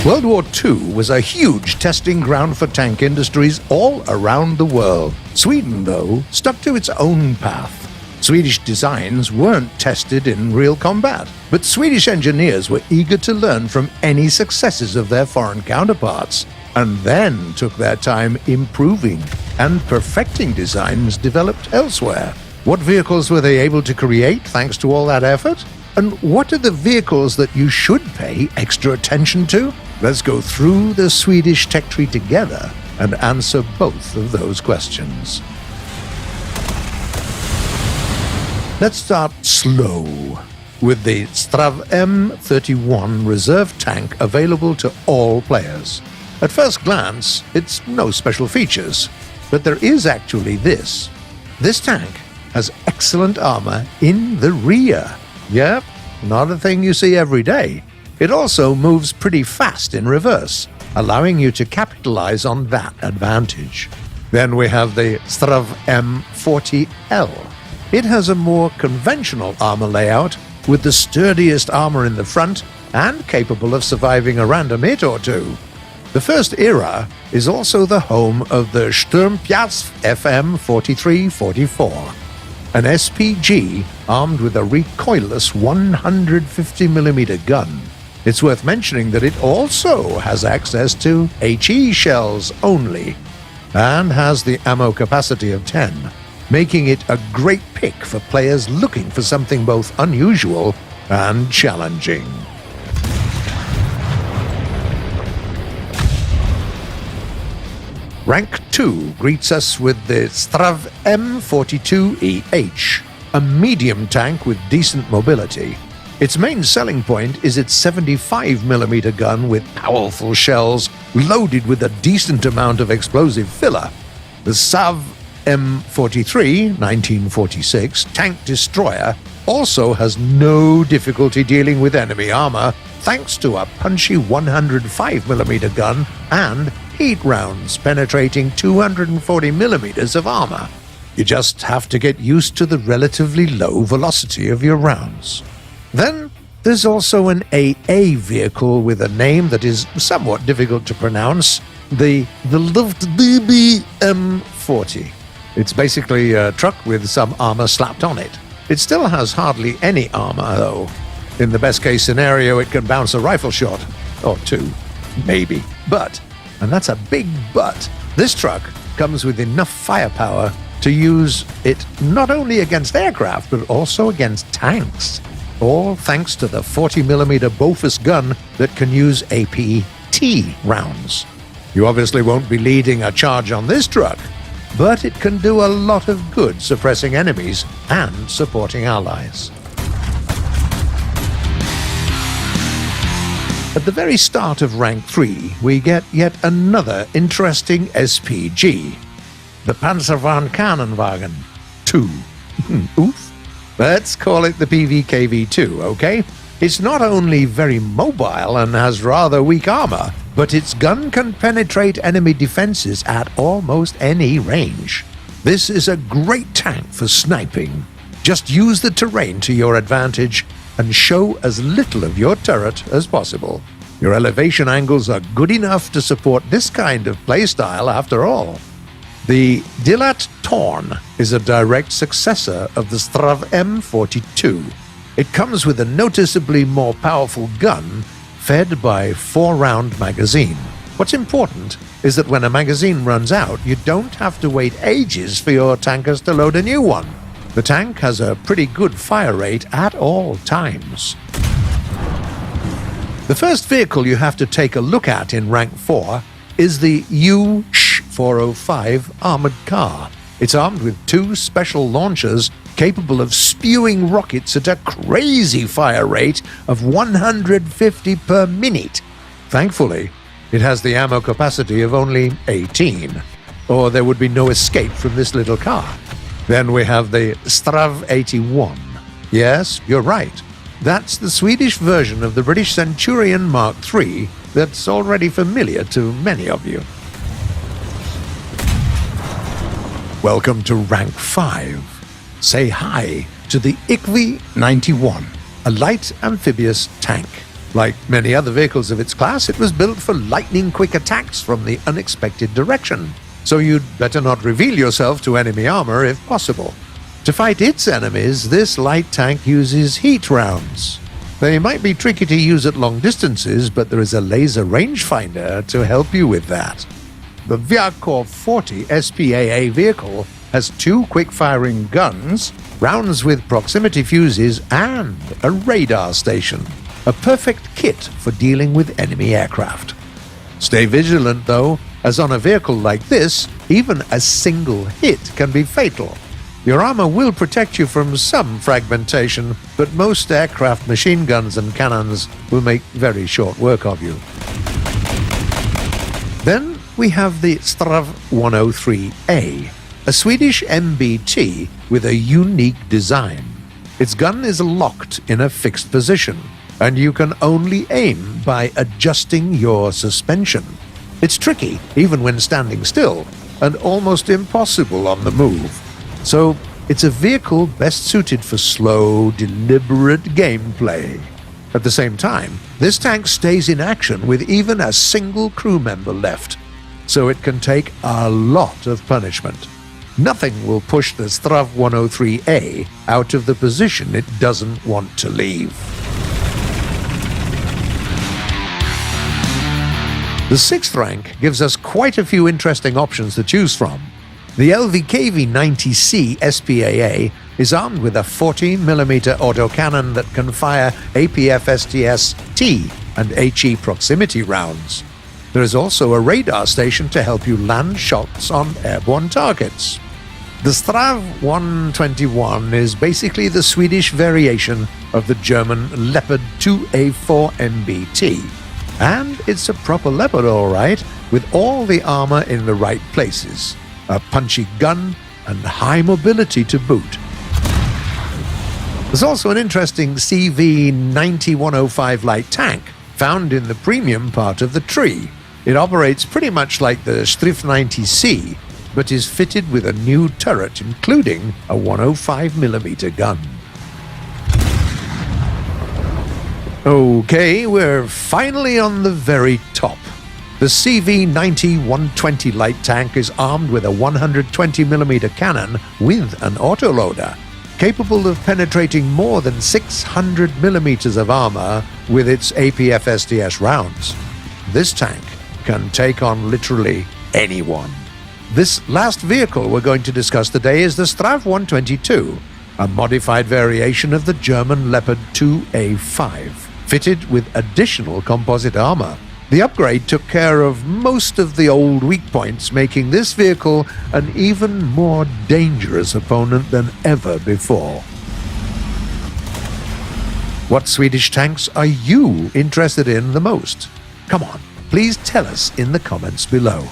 World War II was a huge testing ground for tank industries all around the world. Sweden, though, stuck to its own path. Swedish designs weren't tested in real combat, but Swedish engineers were eager to learn from any successes of their foreign counterparts, and then took their time improving and perfecting designs developed elsewhere. What vehicles were they able to create thanks to all that effort? And what are the vehicles that you should pay extra attention to? Let's go through the Swedish tech tree together and answer both of those questions. Let's start slow with the Trav M31 reserve tank available to all players. At first glance, it's no special features, but there is actually this. This tank has excellent armor in the rear. Yep, not a thing you see every day. It also moves pretty fast in reverse, allowing you to capitalize on that advantage. Then we have the Trav M40L. It has a more conventional armor layout with the sturdiest armor in the front and capable of surviving a random hit or two. The first era is also the home of the Sturmpjats FM 4344, an SPG armed with a recoilless 150mm gun. It's worth mentioning that it also has access to HE shells only, and has the ammo capacity of 10, making it a great pick for players looking for something both unusual and challenging. Rank 2 greets us with the Trav M42EH, a medium tank with decent mobility. Its main selling point is its 75mm gun with powerful shells loaded with a decent amount of explosive filler. The Sav M43 1946 tank destroyer also has no difficulty dealing with enemy armor thanks to a punchy 105mm gun and heat rounds penetrating 240mm of armor. You just have to get used to the relatively low velocity of your rounds. Then there's also an AA vehicle with a name that is somewhat difficult to pronounce, the Luftwaffe M40. It's basically a truck with some armor slapped on it. It still has hardly any armor, though. In the best case scenario, it can bounce a rifle shot. Or two, maybe. But, and that's a big but, this truck comes with enough firepower to use it not only against aircraft, but also against tanks. All thanks to the 40mm Bofors gun that can use APT rounds. You obviously won't be leading a charge on this truck, but it can do a lot of good suppressing enemies and supporting allies. At the very start of Rank 3, we get yet another interesting SPG, the Panzer Wagon 2. Oof. Let's call it the PVKV-2, okay? It's not only very mobile and has rather weak armor, but its gun can penetrate enemy defenses at almost any range. This is a great tank for sniping. Just use the terrain to your advantage and show as little of your turret as possible. Your elevation angles are good enough to support this kind of playstyle after all. The Dilat Torn is a direct successor of the Trav M42. It comes with a noticeably more powerful gun fed by 4-round magazine. What's important is that when a magazine runs out, you don't have to wait ages for your tankers to load a new one. The tank has a pretty good fire rate at all times. The first vehicle you have to take a look at in Rank 4 is the U-405 armored car. It's armed with 2 special launchers capable of spewing rockets at a crazy fire rate of 150 per minute. Thankfully, it has the ammo capacity of only 18, or there would be no escape from this little car. Then we have the Strav 81. Yes, you're right. That's the Swedish version of the British Centurion Mark III that's already familiar to many of you. Welcome to Rank 5. Say hi to the IKV 91, a light amphibious tank. Like many other vehicles of its class, it was built for lightning-quick attacks from the unexpected direction, so you'd better not reveal yourself to enemy armor if possible. To fight its enemies, this light tank uses heat rounds. They might be tricky to use at long distances, but there is a laser rangefinder to help you with that. The Wagon 40 SPAA vehicle has 2 quick-firing guns, rounds with proximity fuses, and a radar station. A perfect kit for dealing with enemy aircraft. Stay vigilant though, as on a vehicle like this, even a single hit can be fatal. Your armor will protect you from some fragmentation, but most aircraft machine guns and cannons will make very short work of you. Then we have the Trav 103A, a Swedish MBT with a unique design. Its gun is locked in a fixed position, and you can only aim by adjusting your suspension. It's tricky, even when standing still, and almost impossible on the move. So, it's a vehicle best suited for slow, deliberate gameplay. At the same time, this tank stays in action with even a single crew member left, so it can take a lot of punishment. Nothing will push the Trav 103A out of the position it doesn't want to leave. The 6th rank gives us quite a few interesting options to choose from. The LVKV-90C SPAA is armed with a 40mm autocannon that can fire APF-STS-T and HE proximity rounds. There is also a radar station to help you land shots on airborne targets. The Trav 121 is basically the Swedish variation of the German Leopard 2A4 MBT. And it's a proper Leopard, alright, with all the armor in the right places, a punchy gun, and high mobility to boot. There's also an interesting CV-9105 light tank, found in the premium part of the tree. It operates pretty much like the Strif 90C, but is fitted with a new turret including a 105mm gun. Okay, we're finally on the very top. The CV-90-120 light tank is armed with a 120mm cannon with an autoloader, capable of penetrating more than 600mm of armor with its APF-STS rounds. This tank can take on literally anyone. This last vehicle we're going to discuss today is the Trav 122, a modified variation of the German Leopard 2A5. Fitted with additional composite armor. The upgrade took care of most of the old weak points, making this vehicle an even more dangerous opponent than ever before. What Swedish tanks are you interested in the most? Come on, please tell us in the comments below.